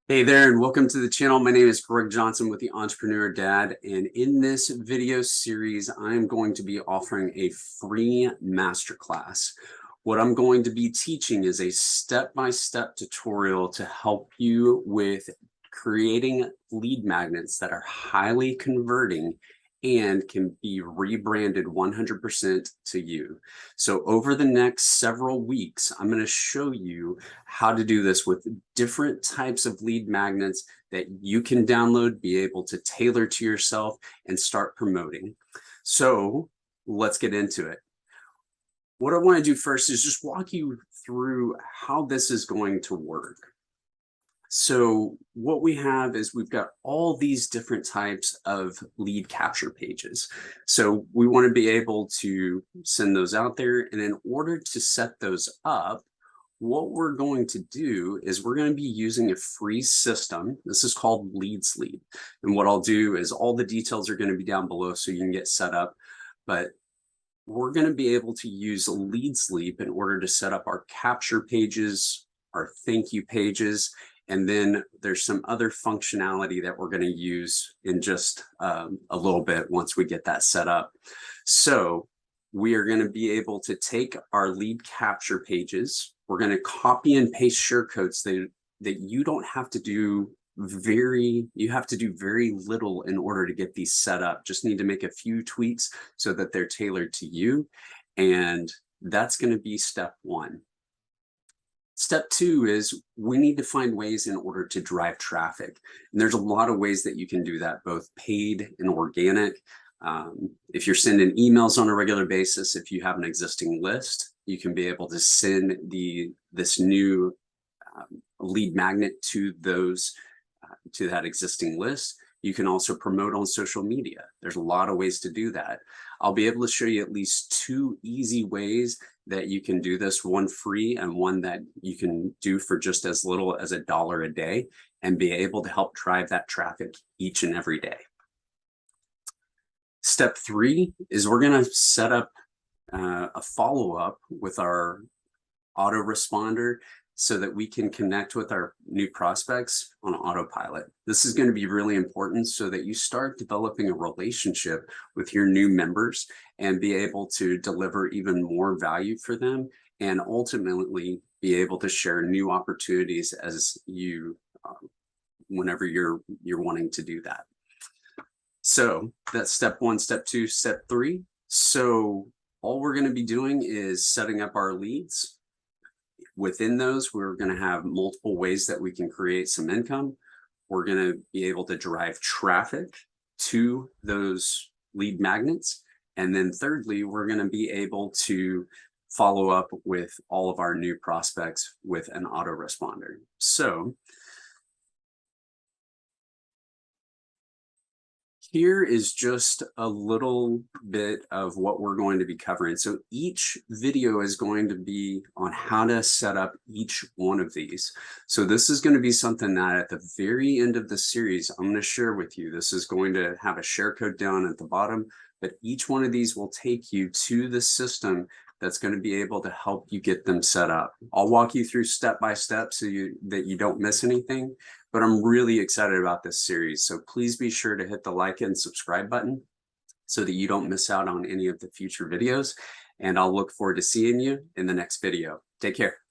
Hey there, and welcome to the channel. My name is Greg Johnson with the Entrepreneur Dad, and in this video series, I'm going to be offering a free masterclass. What I'm going to be teaching is a step-by-step tutorial to help you with creating lead magnets that are highly converting and can be rebranded 100% to you. So over the next several weeks, I'm going to show you how to do this with different types of lead magnets that you can download, be able to tailor to yourself, and start promoting. So let's get into it. What I want to do first is just walk you through how this is going to work. So what we have is we've got all these different types of lead capture pages. So we want to be able to send those out there. And in order to set those up, what we're going to do is we're going to be using a free system. This is called Leads Lead. And what I'll do is all the details are going to be down below so you can get set up. But we're going to be able to use Leads Lead in order to set up our capture pages, our thank you pages, and then there's some other functionality that we're going to use in just a little bit once we get that set up. So we are going to be able to take our lead capture pages. We're going to copy and paste share codes that you don't have to do you have to do very little in order to get these set up. Just need to make a few tweaks so that they're tailored to you. And that's going to be step one. Step two is we need to find ways in order to drive traffic. And there's a lot of ways that you can do that, both paid and organic. If you're sending emails on a regular basis, if you have an existing list, you can be able to send this new lead magnet to that existing list. You can also promote on social media. There's a lot of ways to do that. I'll be able to show you at least 2 easy ways that you can do this, one free and one that you can do for just as little as $1 a day and be able to help drive that traffic each and every day. Step 3 is we're going to set up a follow-up with our autoresponder so that we can connect with our new prospects on autopilot. This is going to be really important so that you start developing a relationship with your new members and be able to deliver even more value for them and ultimately be able to share new opportunities as you, whenever you're wanting to do that. So that's step 1, step 2, step 3. So all we're going to be doing is setting up our leads. Within those, we're going to have multiple ways that we can create some income. We're going to be able to drive traffic to those lead magnets. And then thirdly, we're going to be able to follow up with all of our new prospects with an autoresponder. So here is just a little bit of what we're going to be covering. So each video is going to be on how to set up each one of these. So this is going to be something that at the very end of the series, I'm going to share with you. This is going to have a share code down at the bottom, but each one of these will take you to the system that's going to be able to help you get them set up. I'll walk you through step by step so that you don't miss anything. But I'm really excited about this series. So please be sure to hit the like and subscribe button so that you don't miss out on any of the future videos. And I'll look forward to seeing you in the next video. Take care.